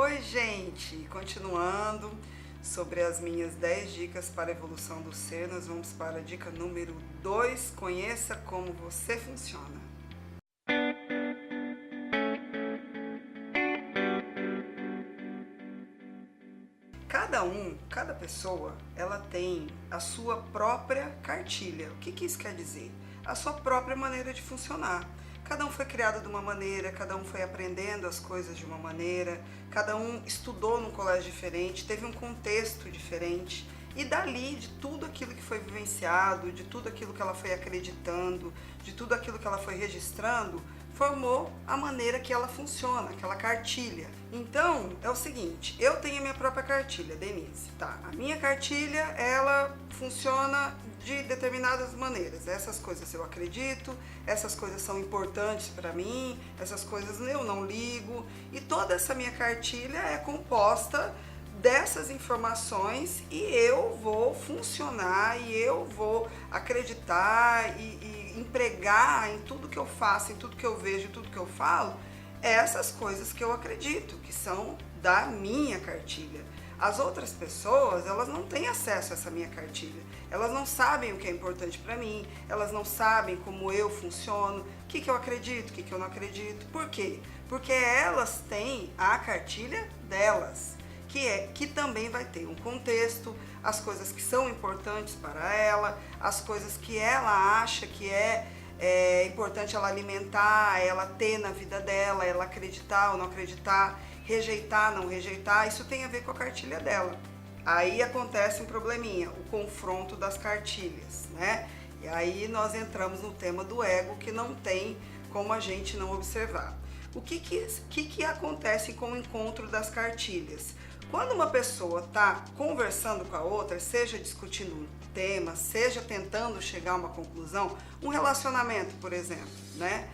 Oi, gente! Continuando sobre as minhas 10 dicas para a evolução do ser, nós vamos para a dica número 2, conheça como você funciona. Cada pessoa, ela tem a sua própria cartilha. O que isso quer dizer? A sua própria maneira de funcionar. Cada um foi criado de uma maneira, cada um foi aprendendo as coisas de uma maneira, cada um estudou num colégio diferente, teve um contexto diferente. E dali, de tudo aquilo que foi vivenciado, de tudo aquilo que ela foi acreditando, de tudo aquilo que ela foi registrando, formou a maneira que ela funciona, aquela cartilha. Então, é o seguinte, eu tenho a minha própria cartilha, Denise, tá? A minha cartilha, ela funciona de determinadas maneiras. Essas coisas eu acredito, essas coisas são importantes para mim, essas coisas eu não ligo. E toda essa minha cartilha é composta dessas informações e eu vou funcionar e eu vou acreditar e empregar em tudo que eu faço, em tudo que eu vejo, em tudo que eu falo, essas coisas que eu acredito, que são da minha cartilha. As outras pessoas, elas não têm acesso a essa minha cartilha. Elas não sabem o que é importante para mim, elas não sabem como eu funciono, o que eu acredito, o que eu não acredito. Por quê? Porque elas têm a cartilha delas, que também vai ter um contexto, as coisas que são importantes para ela, as coisas que ela acha que é importante ela alimentar, ela ter na vida dela, ela acreditar ou não acreditar, rejeitar, não rejeitar, isso tem a ver com a cartilha dela. Aí acontece um probleminha, o confronto das cartilhas, né? E aí nós entramos no tema do ego, que não tem como a gente não observar. O que acontece com o encontro das cartilhas? Quando uma pessoa está conversando com a outra, seja discutindo um tema, seja tentando chegar a uma conclusão, um relacionamento, por exemplo, né?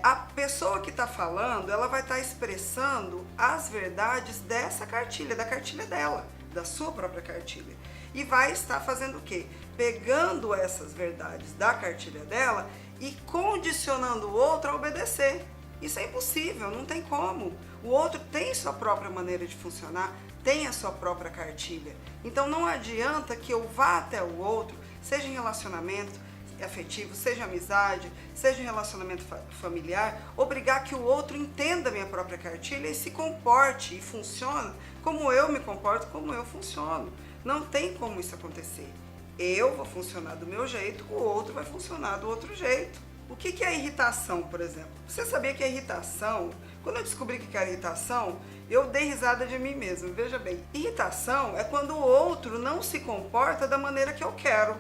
A pessoa que está falando, ela vai estar expressando as verdades dessa cartilha, da cartilha dela, da sua própria cartilha. E vai estar fazendo o quê? Pegando essas verdades da cartilha dela e condicionando o outro a obedecer. Isso é impossível, não tem como. O outro tem sua própria maneira de funcionar, tem a sua própria cartilha. Então não adianta que eu vá até o outro, seja em relacionamento afetivo, seja amizade, seja em relacionamento familiar, obrigar que o outro entenda a minha própria cartilha e se comporte e funcione como eu me comporto, como eu funciono. Não tem como isso acontecer. Eu vou funcionar do meu jeito, o outro vai funcionar do outro jeito. O que é irritação, por exemplo? Você sabia que a irritação, quando eu descobri que era irritação, eu dei risada de mim mesmo. Veja bem, irritação é quando o outro não se comporta da maneira que eu quero.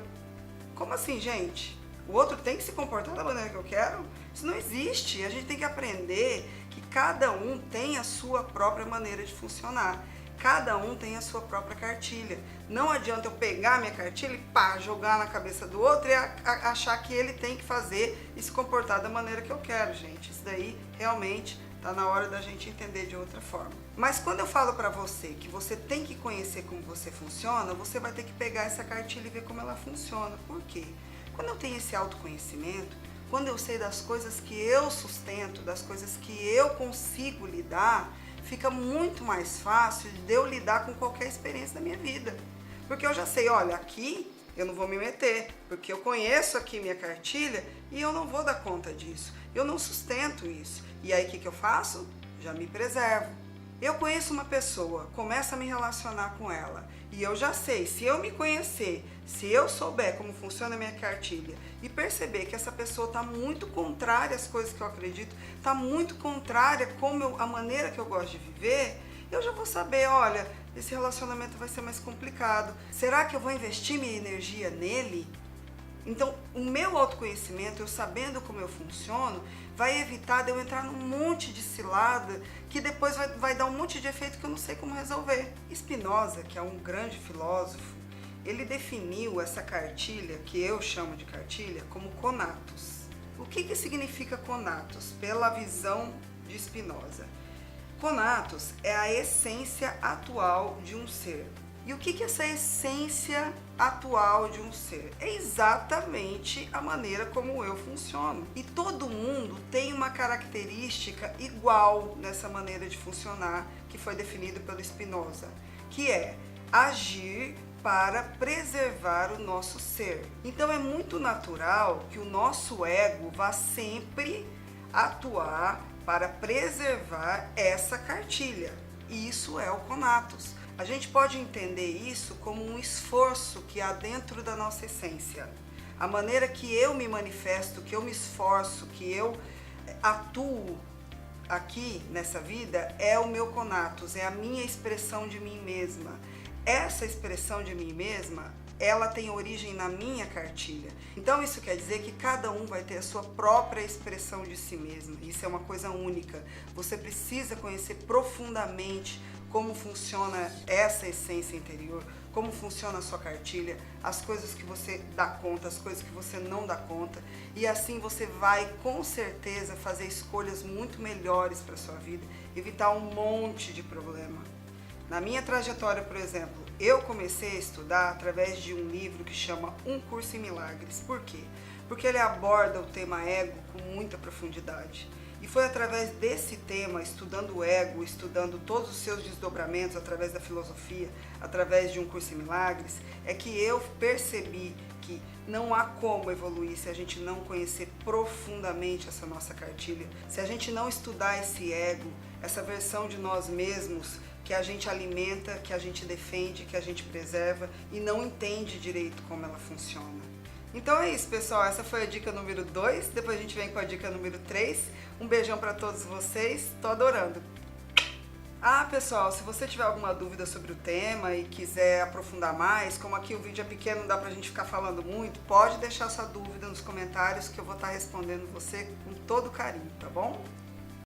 Como assim, gente? O outro tem que se comportar da maneira que eu quero? Isso não existe. A gente tem que aprender que cada um tem a sua própria maneira de funcionar. Cada um tem a sua própria cartilha. Não adianta eu pegar a minha cartilha e jogar na cabeça do outro e achar que ele tem que fazer e se comportar da maneira que eu quero, gente. Isso daí realmente está na hora da gente entender de outra forma. Mas quando eu falo para você que você tem que conhecer como você funciona, você vai ter que pegar essa cartilha e ver como ela funciona. Por quê? Quando eu tenho esse autoconhecimento, quando eu sei das coisas que eu sustento, das coisas que eu consigo lidar, fica muito mais fácil de eu lidar com qualquer experiência da minha vida. Porque eu já sei, olha, aqui eu não vou me meter, porque eu conheço aqui minha cartilha e eu não vou dar conta disso. Eu não sustento isso. E aí o que eu faço? Já me preservo. Eu conheço uma pessoa, começo a me relacionar com ela e eu já sei, se eu me conhecer, se eu souber como funciona a minha cartilha e perceber que essa pessoa está muito contrária às coisas que eu acredito, está muito contrária a maneira que eu gosto de viver, eu já vou saber, olha, esse relacionamento vai ser mais complicado. Será que eu vou investir minha energia nele? Então, o meu autoconhecimento, eu sabendo como eu funciono, vai evitar de eu entrar num monte de cilada que depois vai dar um monte de efeito que eu não sei como resolver. Spinoza, que é um grande filósofo, ele definiu essa cartilha, que eu chamo de cartilha, como conatos. O que significa conatos, pela visão de Spinoza? Conatos é a essência atual de um ser. E o que é essa essência atual de um ser? É exatamente a maneira como eu funciono. E todo mundo tem uma característica igual nessa maneira de funcionar, que foi definido pelo Spinoza, que é agir para preservar o nosso ser. Então é muito natural que o nosso ego vá sempre atuar para preservar essa cartilha. Isso é o conatus. A gente pode entender isso como um esforço que há dentro da nossa essência. A maneira que eu me manifesto, que eu me esforço, que eu atuo aqui nessa vida é o meu conatus, é a minha expressão de mim mesma. Essa expressão de mim mesma, ela tem origem na minha cartilha. Então isso quer dizer que cada um vai ter a sua própria expressão de si mesmo. Isso é uma coisa única. Você precisa conhecer profundamente como funciona essa essência interior, como funciona a sua cartilha, as coisas que você dá conta, as coisas que você não dá conta, e assim você vai com certeza fazer escolhas muito melhores para a sua vida, evitar um monte de problema. Na minha trajetória, por exemplo, eu comecei a estudar através de um livro que chama Um Curso em Milagres. Por quê? Porque ele aborda o tema ego com muita profundidade. E foi através desse tema, estudando o ego, estudando todos os seus desdobramentos através da filosofia, através de Um Curso em Milagres, é que eu percebi que não há como evoluir se a gente não conhecer profundamente essa nossa cartilha, se a gente não estudar esse ego, essa versão de nós mesmos que a gente alimenta, que a gente defende, que a gente preserva e não entende direito como ela funciona. Então é isso, pessoal, essa foi a dica número 2, depois a gente vem com a dica número 3. Um beijão para todos vocês, tô adorando! Ah, pessoal, se você tiver alguma dúvida sobre o tema e quiser aprofundar mais, como aqui o vídeo é pequeno, não dá pra gente ficar falando muito, pode deixar sua dúvida nos comentários que eu vou estar respondendo você com todo carinho, tá bom?